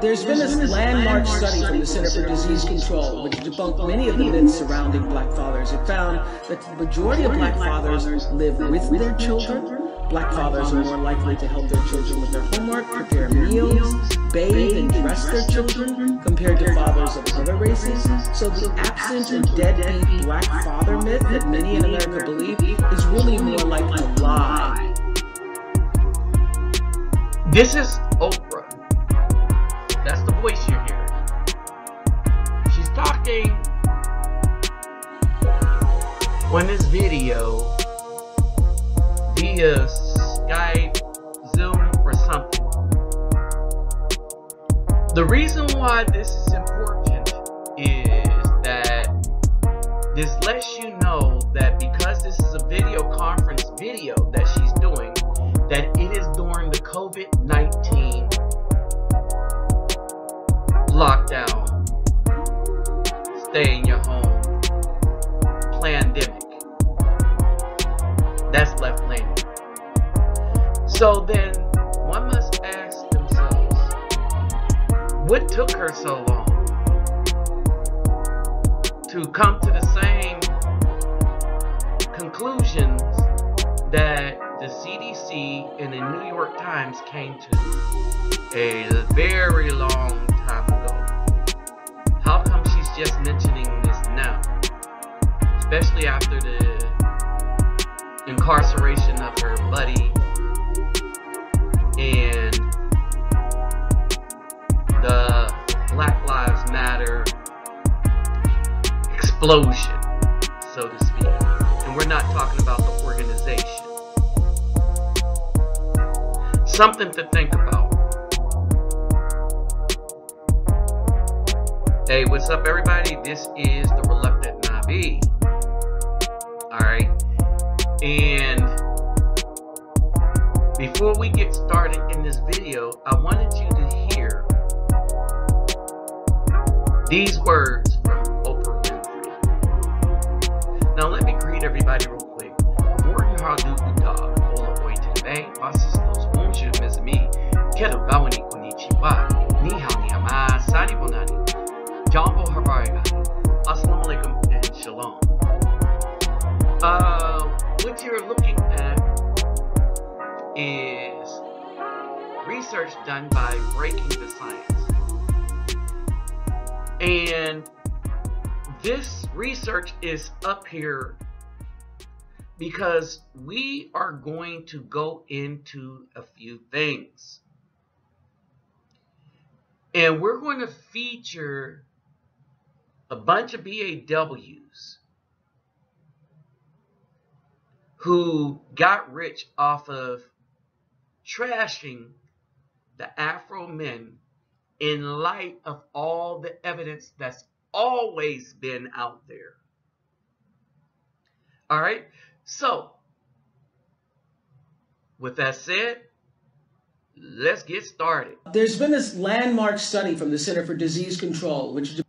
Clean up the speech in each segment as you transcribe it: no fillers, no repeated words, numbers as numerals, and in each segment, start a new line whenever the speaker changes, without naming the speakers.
There's been this landmark study from the Center for Disease Control, which debunked many of the myths surrounding black fathers. It found that the majority of black fathers live with their children. Black fathers are more likely to help their children with their homework, prepare meals, bathe and dress their children, compared to fathers of other races. So the absent and deadbeat black father myth that many in America believe is really more like a lie.
This is Oprah. That's the voice you're hearing. She's talking on this video via Skype, Zoom, or something. The reason why this is important is that this lets you know that because this is a video conference video that she's doing, that it is during the COVID-19 lockdown, stay in your home, pandemic. That's left-leaning. So then one must ask themselves, what took her so long to come to the same conclusions that the CDC and the New York Times came to a very long time ago? How come she's just mentioning this now? Especially after the incarceration of her buddy and the Black Lives Matter explosion, so to speak. And we're not talking about the organization. Something to think about. Hey, what's up, everybody? This is the Reluctant Nabi. Alright. And before we get started in this video, I wanted you to hear these words from Oprah Winfrey. Now, let me greet everybody real quick. Morning, how do you dog? Ola oi today. Bonjour, mes amis. Kero gawa ni konnichiwa. Ni hao ni ama. Sani bonani. Jambo harai. Assalamu alaikum and shalom. What you're looking at is research done by Breaking the Science. And this research is up here because we are going to go into a few things. And we're going to feature a bunch of BAWs who got rich off of trashing the Afro men in light of all the evidence that's always been out there. All right? So, with that said, let's get started.
There's been this landmark study from the Center for Disease Control, which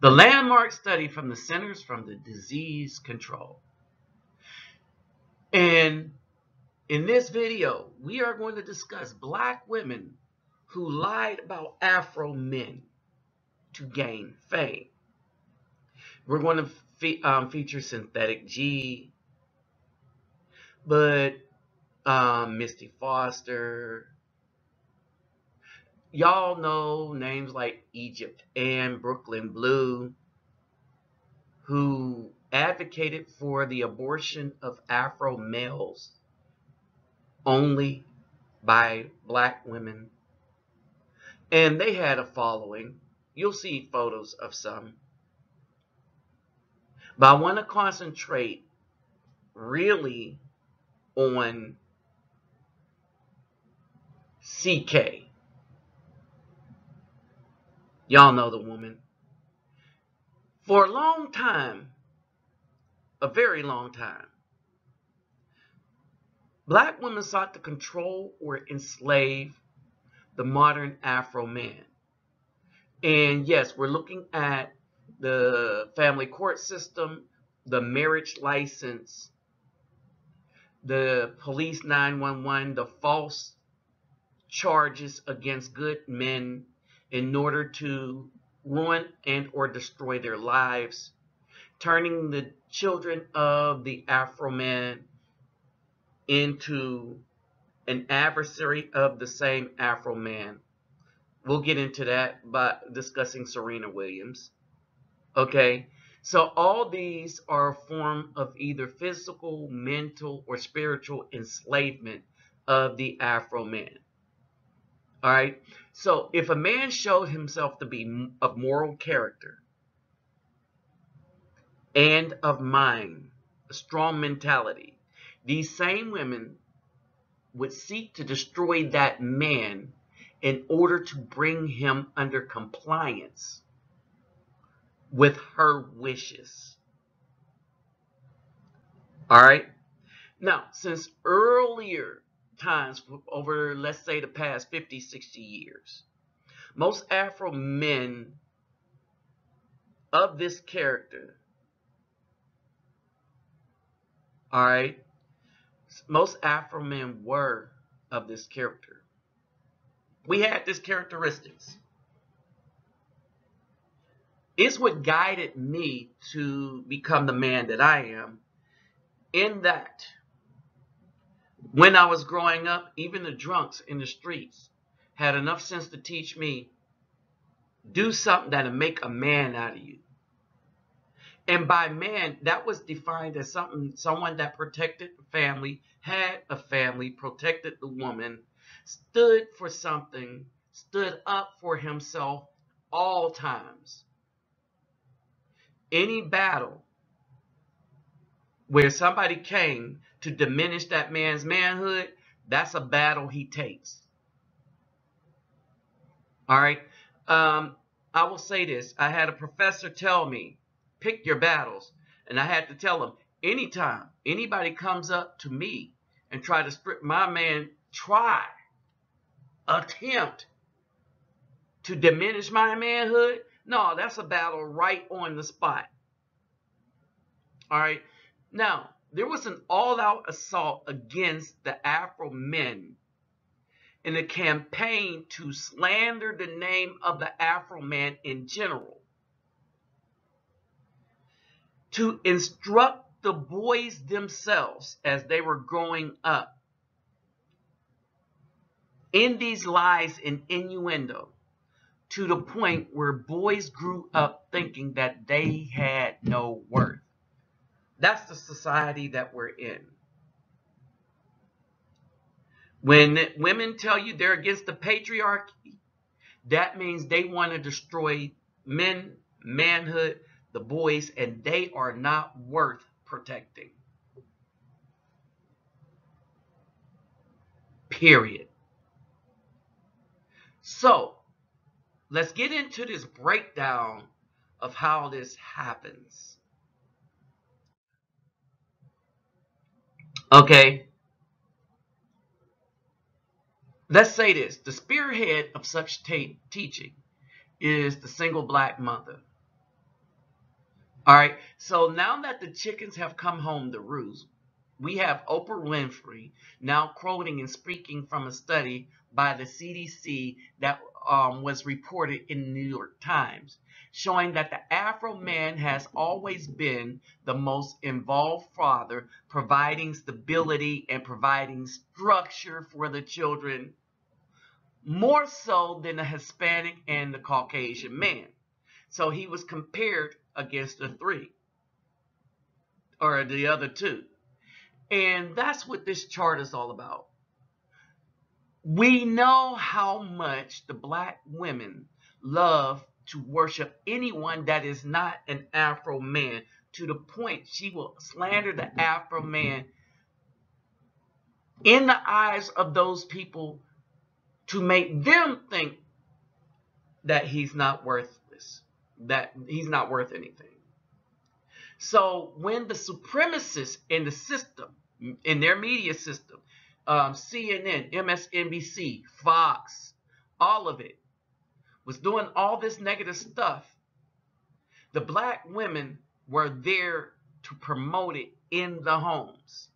the landmark study from the Centers for the Disease Control. And in this video, we are going to discuss black women who lied about Afro men to gain fame. We're going to feature Synthetic G, but Misty Foster. Y'all know names like Egypt and Brooklyn Blue, who advocated for the abortion of Afro males only by black women. And they had a following. You'll see photos of some. But I want to concentrate really on CK. Y'all know the woman. For a long time, a very long time, Black women sought to control or enslave the modern Afro man. And yes, we're looking at the family court system, the marriage license, the police 911, the false charges against good men in order to ruin and or destroy their lives, turning the children of the Afro man into an adversary of the same Afro man. We'll get into that by discussing Serena Williams. Okay, so all these are a form of either physical, mental, or spiritual enslavement of the Afro man. All right, so if a man showed himself to be of moral character and of mind, a strong mentality, these same women would seek to destroy that man in order to bring him under compliance with her wishes. All right. Now, since earlier times, over, let's say, the past 50, 60 years, most Afro men of this character, all right, most Afro men were of this character. We had these characteristics. It's what guided me to become the man that I am, in that when I was growing up, even the drunks in the streets had enough sense to teach me, do something that'll make a man out of you. And by man, that was defined as someone that protected the family, had a family, protected the woman, stood for something, stood up for himself all times. Any battle where somebody came to diminish that man's manhood, that's a battle he takes. All right. I will say this. I had a professor tell me, pick your battles. And I had to tell him, anytime anybody comes up to me and try to strip my man, attempt to diminish my manhood, no, that's a battle right on the spot. All right. Now, there was an all-out assault against the Afro men in a campaign to slander the name of the Afro man in general, to instruct the boys themselves as they were growing up in these lies and innuendo, to the point where boys grew up thinking that they had no worth. That's the society that we're in. When women tell you they're against the patriarchy, that means they want to destroy men, manhood, the boys, and they are not worth protecting. Period. So, let's get into this breakdown of how this happens. Okay. Let's say this. The spearhead of such teaching is the single black mother. All right. So now that the chickens have come home to roost, we have Oprah Winfrey now quoting and speaking from a study by the CDC that was reported in the New York Times, showing that the Afro man has always been the most involved father, providing stability and providing structure for the children, more so than the Hispanic and the Caucasian man. So he was compared against the three, or the other two. And that's what this chart is all about. We know how much the black women love to worship anyone that is not an Afro man, to the point she will slander the Afro man in the eyes of those people to make them think that he's not worthless, that he's not worth anything. So when the supremacists in the system, in their media system, CNN, MSNBC, Fox, all of it was doing all this negative stuff. The black women were there to promote it in the homes.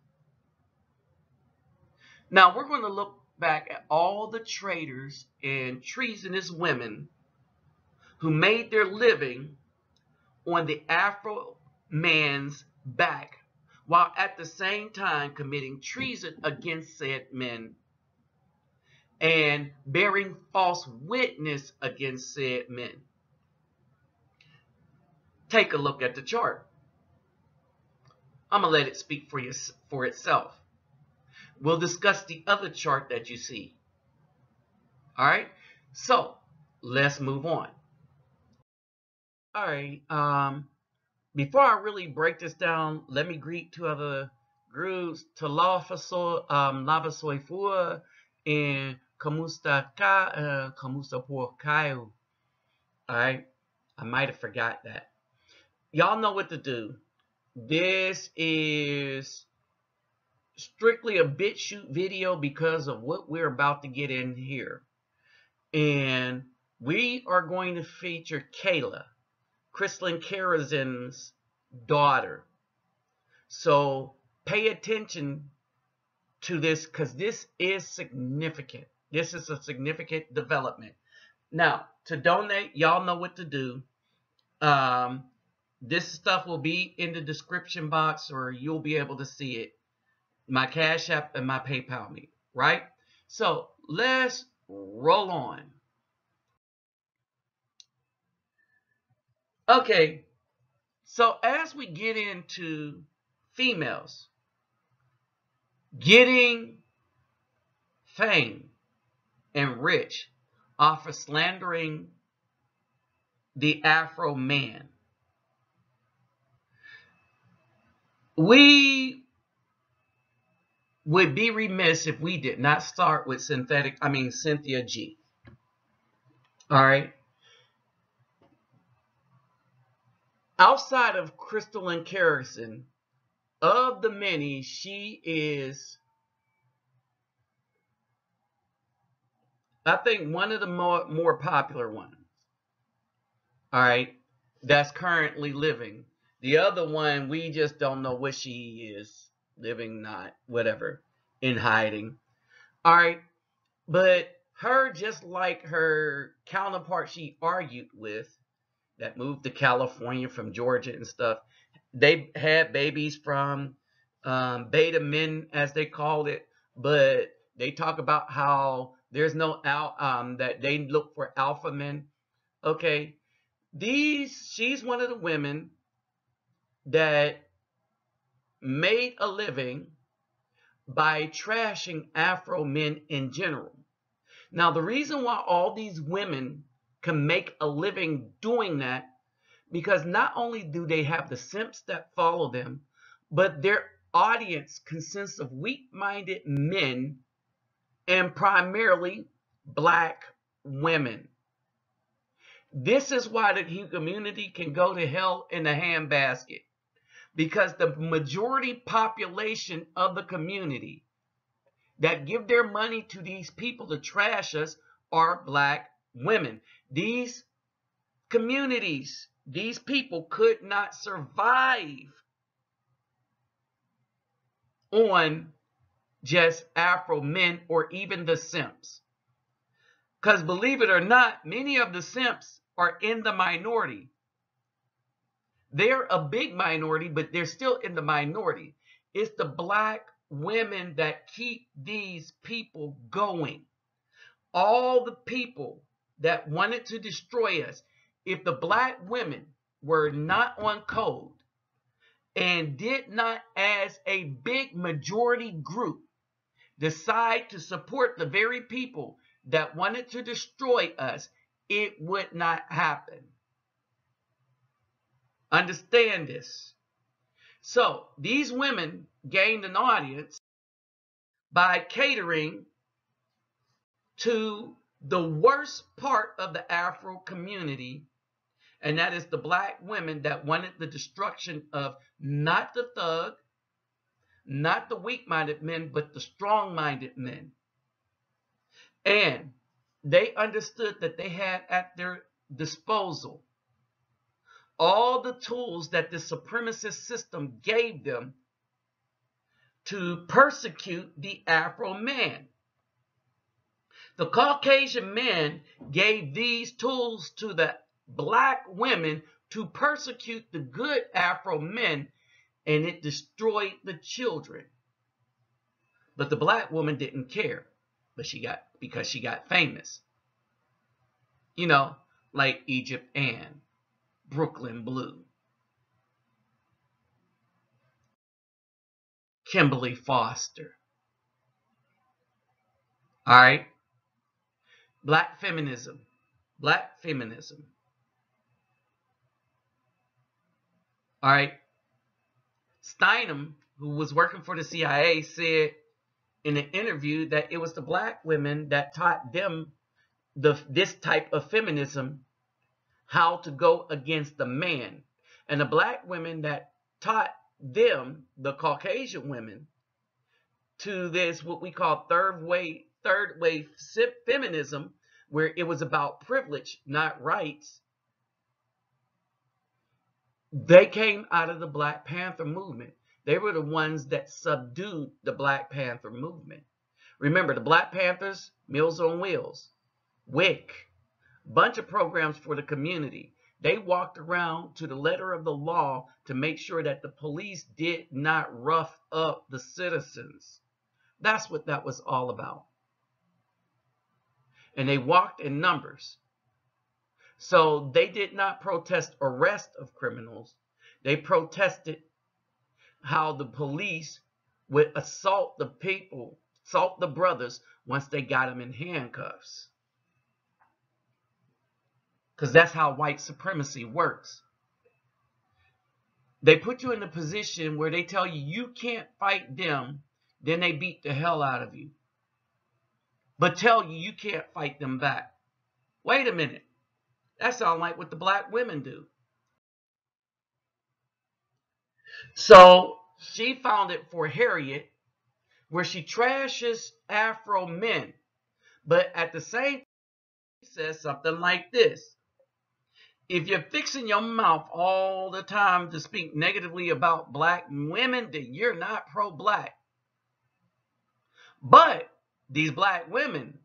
Now we're going to look back at all the traitors and treasonous women who made their living on the Afro man's back, while at the same time committing treason against said men and bearing false witness against said men. Take a look at the chart. I'm going to let it speak for itself. We'll discuss the other chart that you see. All right, so let's move on. All right, before I really break this down, let me greet two other groups. Lava soy fua and kamusta por kayo. All right, I might have forgot that. Y'all know what to do. This is strictly a BitChute video because of what we're about to get in here. And we are going to feature Kayla, Crystalline Karazin's daughter. So pay attention to this because this is significant. This is a significant development. Now, to donate, y'all know what to do. This stuff will be in the description box, or you'll be able to see it. My Cash App and my PayPal me, right? So let's roll on. Okay, so as we get into females getting fame and rich off of slandering the Afro man, we would be remiss if we did not start with Cynthia G. All right. Outside of Crystalline Karazin, of the many, she is, I think, one of the more popular ones. All right, that's currently living. The other one, we just don't know what she is living, not whatever, in hiding. All right, but her, just like her counterpart she argued with, that moved to California from Georgia and stuff, they had babies from beta men, as they called it, but they talk about how there's no that they look for alpha men. Okay, she's one of the women that made a living by trashing Afro men in general. Now, the reason why all these women can make a living doing that, because not only do they have the simps that follow them, but their audience consists of weak-minded men and primarily black women. This is why the community can go to hell in a handbasket, because the majority population of the community that give their money to these people to trash us are black women. These communities, these people could not survive on just Afro men or even the simps. Because believe it or not, many of the simps are in the minority. They're a big minority, but they're still in the minority. It's the black women that keep these people going. All the people that wanted to destroy us, if the black women were not on code and did not, as a big majority group, decide to support the very people that wanted to destroy us, it would not happen. Understand this. So these women gained an audience by catering to the worst part of the Afro community, and that is the black women that wanted the destruction of not the thug, Not the weak-minded men, but the strong-minded men. And they understood that they had at their disposal all the tools that the supremacist system gave them to persecute the Afro man. The Caucasian men gave these tools to the black women to persecute the good Afro men, and it destroyed the children. But the black woman didn't care, because she got famous. You know, like Egypt Ann, Brooklyn Blue, Kimberly Foster. All right? Black feminism. Black feminism. All right? Steinem, who was working for the CIA, said in an interview that it was the black women that taught them this type of feminism, how to go against the man. And the black women that taught them, the Caucasian women, to this what we call third wave feminism, where it was about privilege, not rights. They came out of the Black Panther movement. They were the ones that subdued the Black Panther movement. Remember, the Black Panthers, Meals on Wheels, WIC, bunch of programs for the community. They walked around to the letter of the law to make sure that the police did not rough up the citizens. That's what that was all about. And they walked in numbers. So they did not protest arrest of criminals. They protested how the police would assault the people, assault the brothers once they got them in handcuffs. Because that's how white supremacy works. They put you in a position where they tell you you can't fight them, then they beat the hell out of you. But tell you you can't fight them back. Wait a minute. That sounds like what the black women do. So she found it for Harriet, where she trashes Afro men, but at the same time says something like this: if you're fixing your mouth all the time to speak negatively about black women, then you're not pro-black. But these black women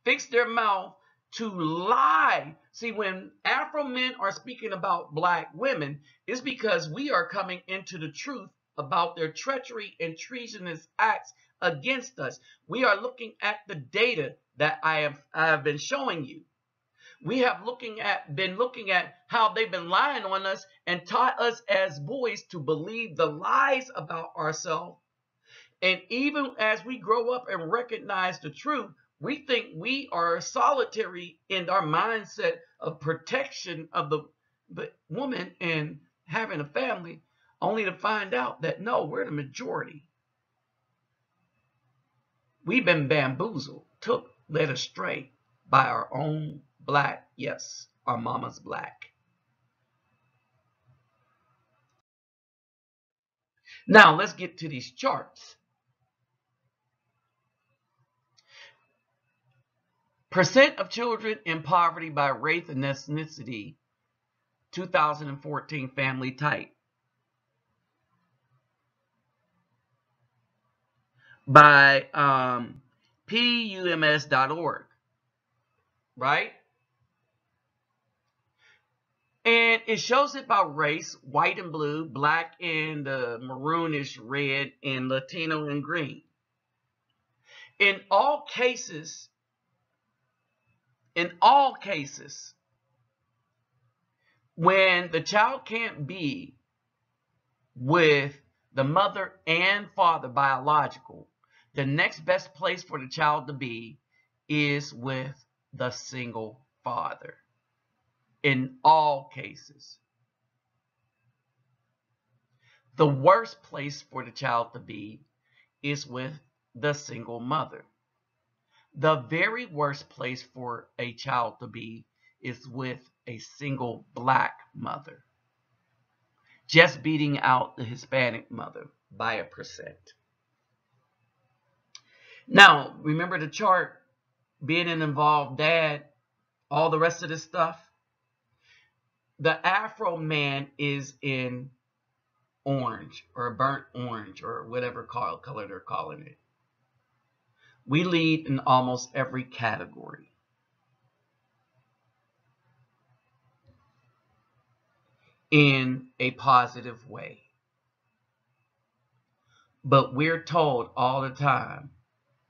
fix their mouth to lie. See, when Afro men are speaking about black women, it's because we are coming into the truth about their treachery and treasonous acts against us. We are looking at the data that I have been showing you. We have been looking at how they've been lying on us and taught us as boys to believe the lies about ourselves. And even as we grow up and recognize the truth, we think we are solitary in our mindset of protection of the woman and having a family, only to find out that no, we're the majority. We've been bamboozled, led astray by our own black, yes, our mama's black. Now let's get to these charts. Percent of children in poverty by race and ethnicity, 2014 family type. By pums.org, right? And it shows it by race, white and blue, black and maroonish red, and Latino and green. In all cases, when the child can't be with the mother and father biological, the next best place for the child to be is with the single father. In all cases. The worst place for the child to be is with the single mother. The very worst place for a child to be is with a single black mother, just beating out the Hispanic mother by 1%. Now, remember the chart, being an involved dad, all the rest of this stuff? The Afro man is in orange or burnt orange or whatever color they're calling it. We lead in almost every category. In a positive way. But we're told all the time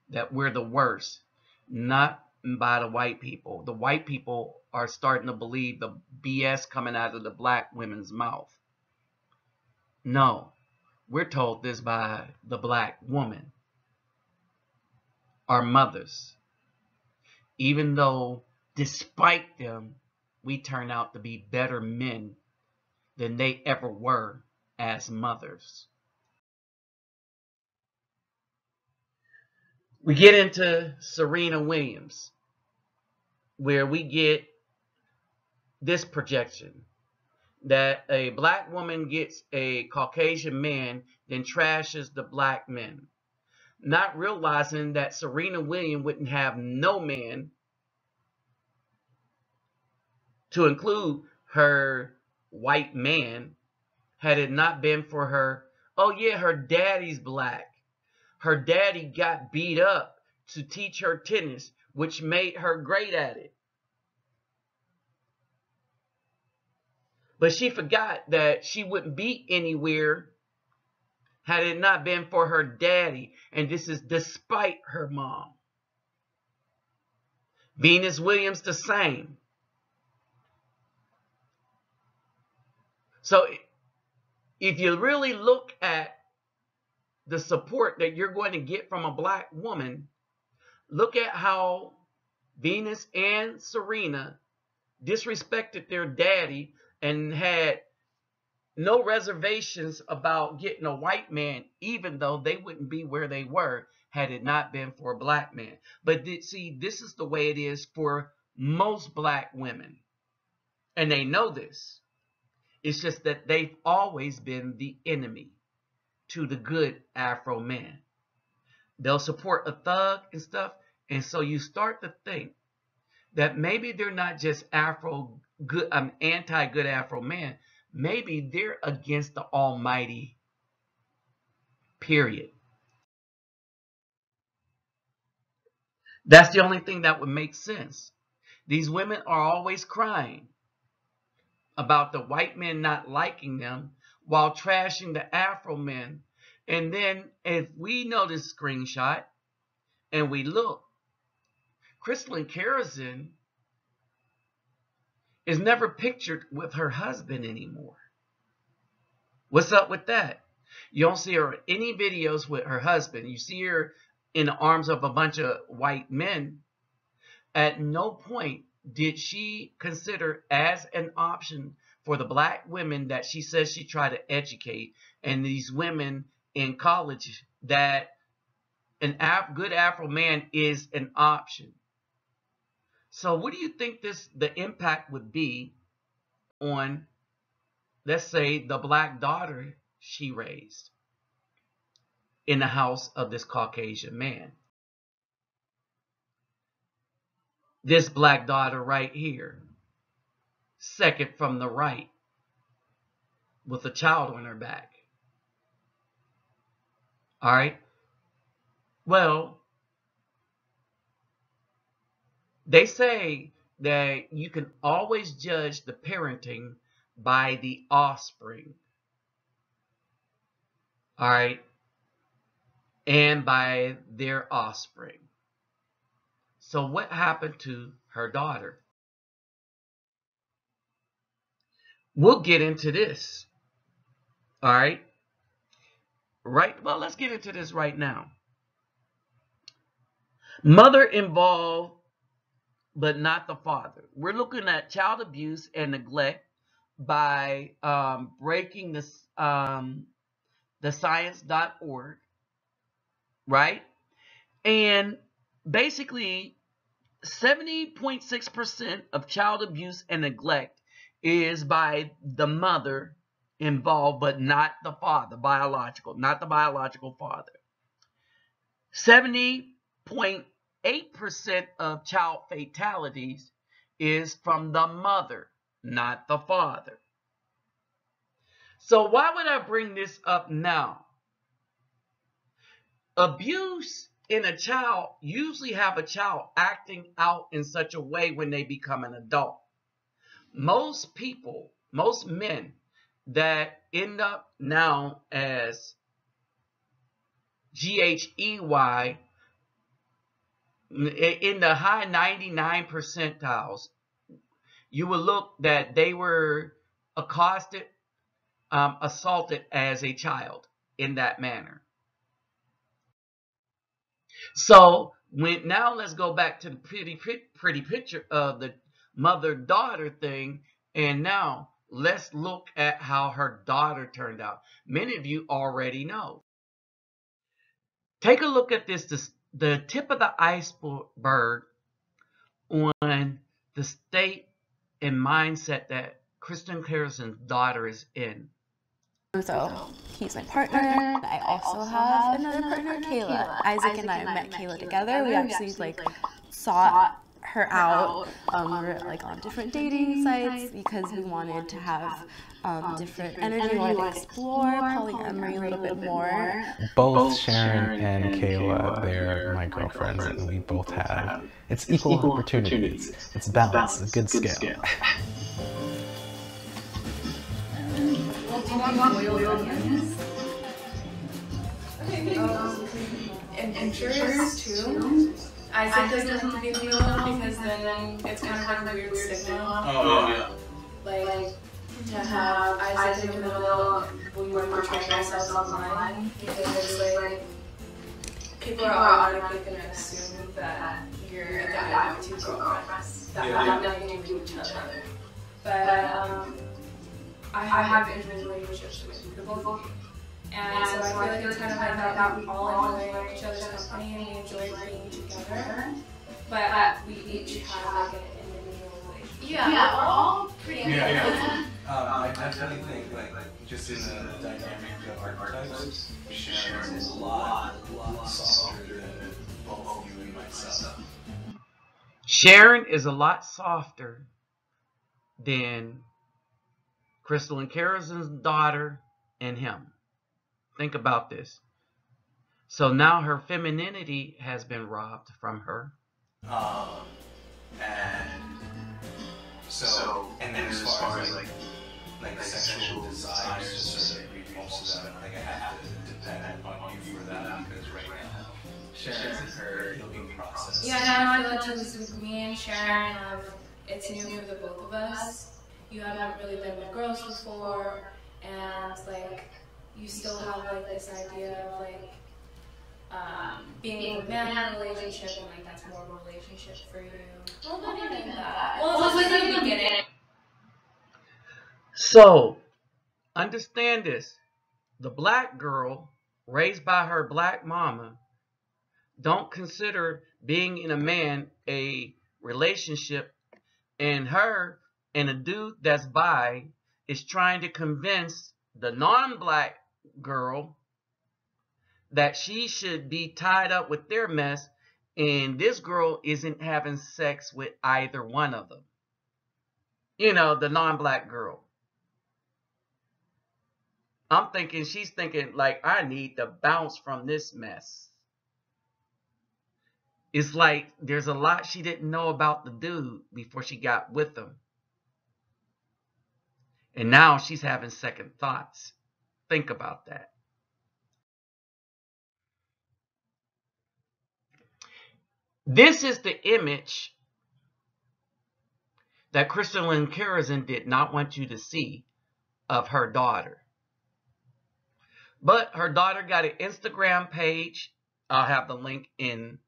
that we're the worst, not by the white people. The white people are starting to believe the BS coming out of the black women's mouth. No, we're told this by the black woman, our mothers. Even though, despite them, we turn out to be better men than they ever were as mothers. We get into Serena Williams, where we get this projection that a black woman gets a Caucasian man, then trashes the black men, not realizing that Serena Williams wouldn't have no man, to include her white man, had it not been for her, oh yeah, her daddy's black. Her daddy got beat up to teach her tennis, which made her great at it. But she forgot that she wouldn't be anywhere had it not been for her daddy. And this is despite her mom. Venus Williams, the same. So if you really look at the support that you're going to get from a black woman, look at how Venus and Serena disrespected their daddy and had no reservations about getting a white man, even though they wouldn't be where they were had it not been for a black man. But see, this is the way it is for most black women. And they know this. It's just that they've always been the enemy to the good Afro man. They'll support a thug and stuff. And so you start to think that maybe they're not just anti-good Afro man. Maybe they're against the Almighty, period. That's the only thing that would make sense. These women are always crying about the white men not liking them while trashing the Afro men. And then if we know this screenshot and we look, Crystalline Kerosene is never pictured with her husband anymore. What's up with that? You don't see her in any videos with her husband. You see her in the arms of a bunch of white men. At no point did she consider as an option for the black women that she says she tried to educate, and these women in college, that good Afro man is an option. So what do you think the impact would be on, let's say, the black daughter she raised in the house of this Caucasian man? This black daughter right here, second from the right, with a child on her back. All right. Well, they say that you can always judge the parenting by the offspring. All right. And by their offspring. So what happened to her daughter? We'll get into this. All right. Right. Well, let's get into this right now. Mother involved, but not the father. We're looking at child abuse and neglect by breaking this the science.org, right? And basically 70.6% of child abuse and neglect is by the mother involved, but not the father, not the biological father. 70 0.8% of child fatalities is from the mother, not the father. So why would I bring this up now? Abuse in a child usually have a child acting out in such a way when they become an adult. Most people, most men that end up now as GHEY in the high 99 percentiles, you will look that they were accosted, assaulted as a child in that manner. So now let's go back to the pretty picture of the mother-daughter thing, and now let's look at how her daughter turned out. Many of you already know. Take a look at this, the tip of the iceberg on the state and mindset that Kristen Harrison's daughter is in.
So he's my partner. I also have another partner, Kayla. Isaac and I met Kayla together. We actually sought her out. We were on different dating sites because we wanted to have different energy. We wanted to explore polyamory a little bit more.
Both Sharon and Kayla, they're my girlfriends, and we both have. It's equal opportunities. It's balance. It's a good scale.
And curious too. Isaac doesn't have to be in the middle because then it's kind of like a weird stigma.
Oh yeah.
Like to have Isaac in the middle when we're portraying ourselves online, because like people are automatically going to assume that you're a guy with two girlfriends that have nothing to do with each other. But I have intimate relationships with the both of you. And so I feel like it's kind of like that we all enjoy each other's company and we enjoy being together. But we each have like an individual relationship. Yeah, we're all pretty
Yeah. I definitely think just in the dynamic of archetypes, Sharon is a lot softer than both you and myself.
Sharon is a lot softer than Crystal and Harrison's daughter and him. Think about this. So now her femininity has been robbed from her.
And then as far as like sexual desires to certain repulses of I have to depend upon you for that because right now Sharon's in her healing process.
Yeah, now I feel like with me and Sharon, it's new for the both of us. You haven't really been with girls before, and you still have this idea of being with a man in a relationship, and that's more of a relationship for you. Well, not even that. Well, it's like the beginning.
So, understand this. The black girl raised by her black mama don't consider being in a man a relationship, and her and a dude that's bi is trying to convince the non-black girl that she should be tied up with their mess, and this girl isn't having sex with either one of them. You know, the non-black girl. I'm thinking, she's thinking I need to bounce from this mess. It's like there's a lot she didn't know about the dude before she got with him. And now she's having second thoughts. Think about that. This is the image that Kristen Lynn Harrison did not want you to see of her daughter. But her daughter got an Instagram page. I'll have the link in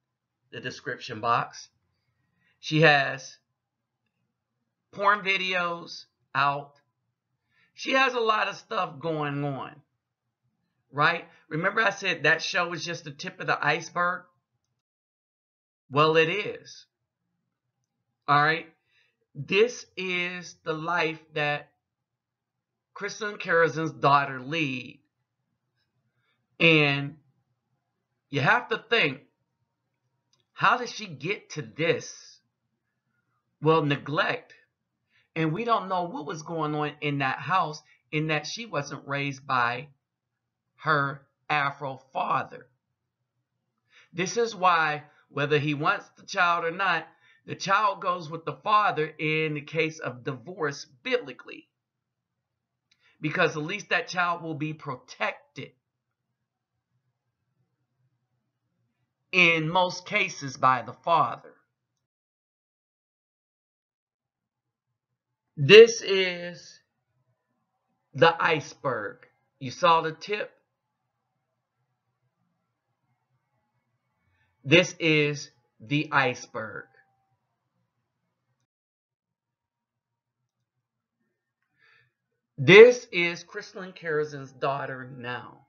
the description box. She has porn videos out. She has a lot of stuff going on, right? Remember I said that show is just the tip of the iceberg? Well, it is. All right. This is the life that Kristen Harrison's daughter leads. And you have to think, How did she get to this? Well, neglect. And we don't know what was going on in that house, in that she wasn't raised by her Afro father. This is why, whether he wants the child or not, the child goes with the father in the case of divorce biblically. Because at least that child will be protected. In most cases by the father. This is the iceberg. You saw the tip? This is the iceberg. This is Crystalline Karazin's daughter now.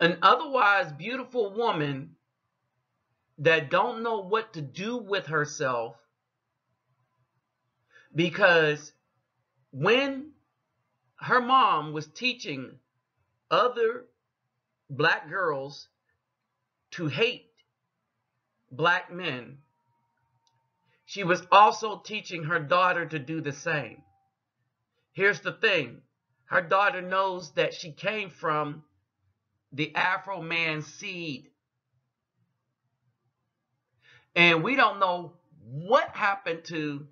An otherwise beautiful woman that don't know what to do with herself, because when her mom was teaching other black girls to hate black men, she was also teaching her daughter to do the same. Here's the thing. Her daughter knows that she came from the Afro man's seed. And we don't know what happened to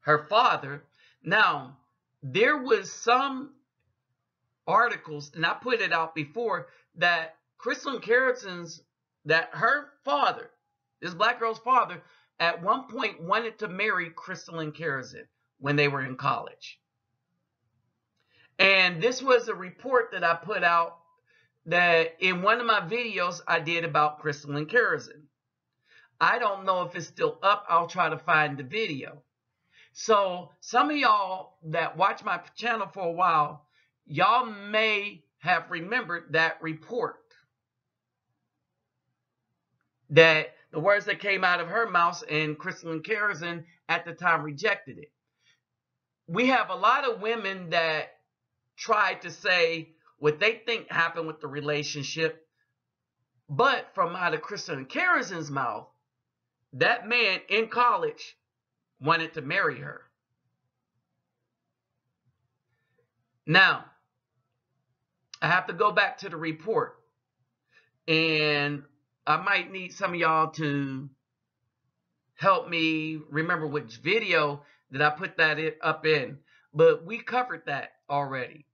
her father. Now, there was some articles, and I put it out before, that Crystalline Karazin's, that her father, this black girl's father, at one point wanted to marry Crystalline Karazin when they were in college. And this was a report that I put out that in one of my videos I did about Crystalline Karazin. I don't know if it's still up. I'll try to find the video. So some of y'all that watch my channel for a while, y'all may have remembered that report. That the words that came out of her mouth, and Crystalline Karazin at the time rejected it. We have a lot of women that tried to say what they think happened with the relationship, but from out of Crystalline Karazin's mouth, that man in college wanted to marry her. Now, I have to go back to the report, and I might need some of y'all to help me remember which video that I put that up in, but we covered that already.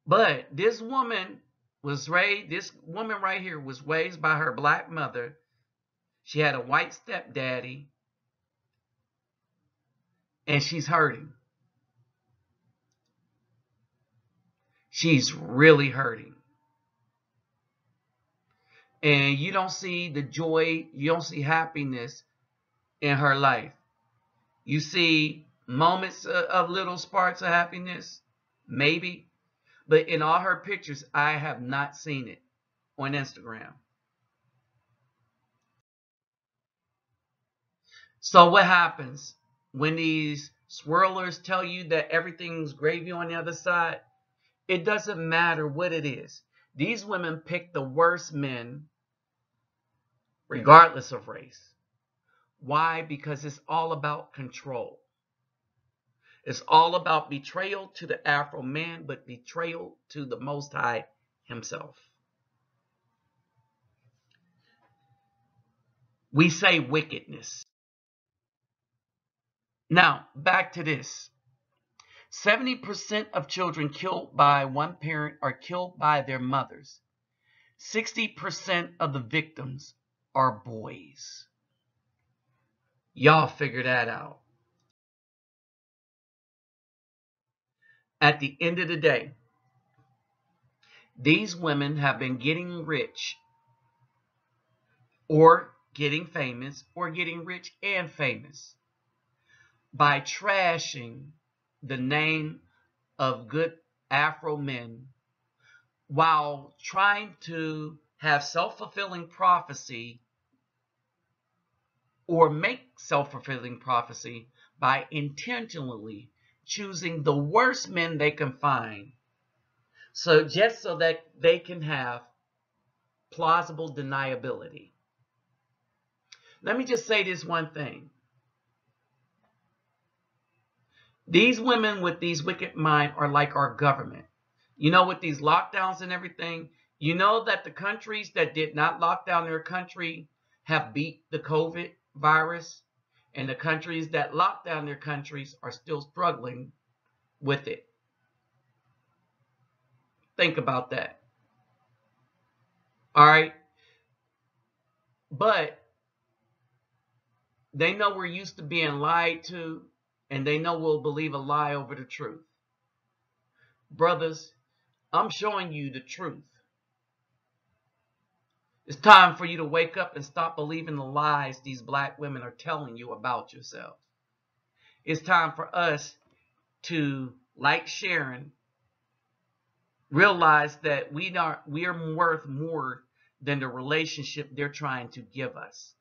But this woman was raised, this woman right here was raised by her black mother. She had a white stepdaddy, and she's hurting. She's really hurting. And you don't see the joy, you don't see happiness in her life. You see moments of little sparks of happiness, maybe. But in all her pictures, I have not seen it on Instagram. So what happens when these swirlers tell you that everything's gravy on the other side? It doesn't matter what it is. These women pick the worst men, regardless of race. Why? Because it's all about control. It's all about betrayal to the Afro man, but betrayal to the Most High himself. We say wickedness. Now, back to this. 70% of children killed by one parent are killed by their mothers. 60% of the victims are boys. Y'all figure that out. At the end of the day, these women have been getting rich or getting famous or getting rich and famous by trashing the name of good Afro men while trying to have self-fulfilling prophecy or make self-fulfilling prophecy by intentionally choosing the worst men they can find So just so that they can have plausible deniability. Let me just say this one thing. These women with these wicked minds are like our government. You know, with these lockdowns and everything, you know that the countries that did not lock down their country have beat the COVID virus, and the countries that locked down their countries are still struggling with it. Think about that. All right. But they know we're used to being lied to, and they know we'll believe a lie over the truth. Brothers, I'm showing you the truth. It's time for you to wake up and stop believing the lies these black women are telling you about yourselves. It's time for us to, like Sharon, realize that we are worth more than the relationship they're trying to give us,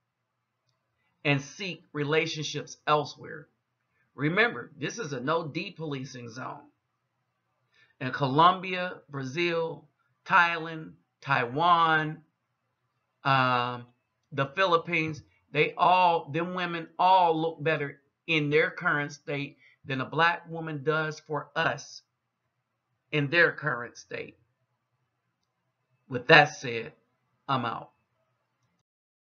and seek relationships elsewhere. Remember, this is a no depolicing zone. In Colombia, Brazil, Thailand, Taiwan, the Philippines, them women all look better in their current state than a black woman does for us in their current state. With that said, I'm out.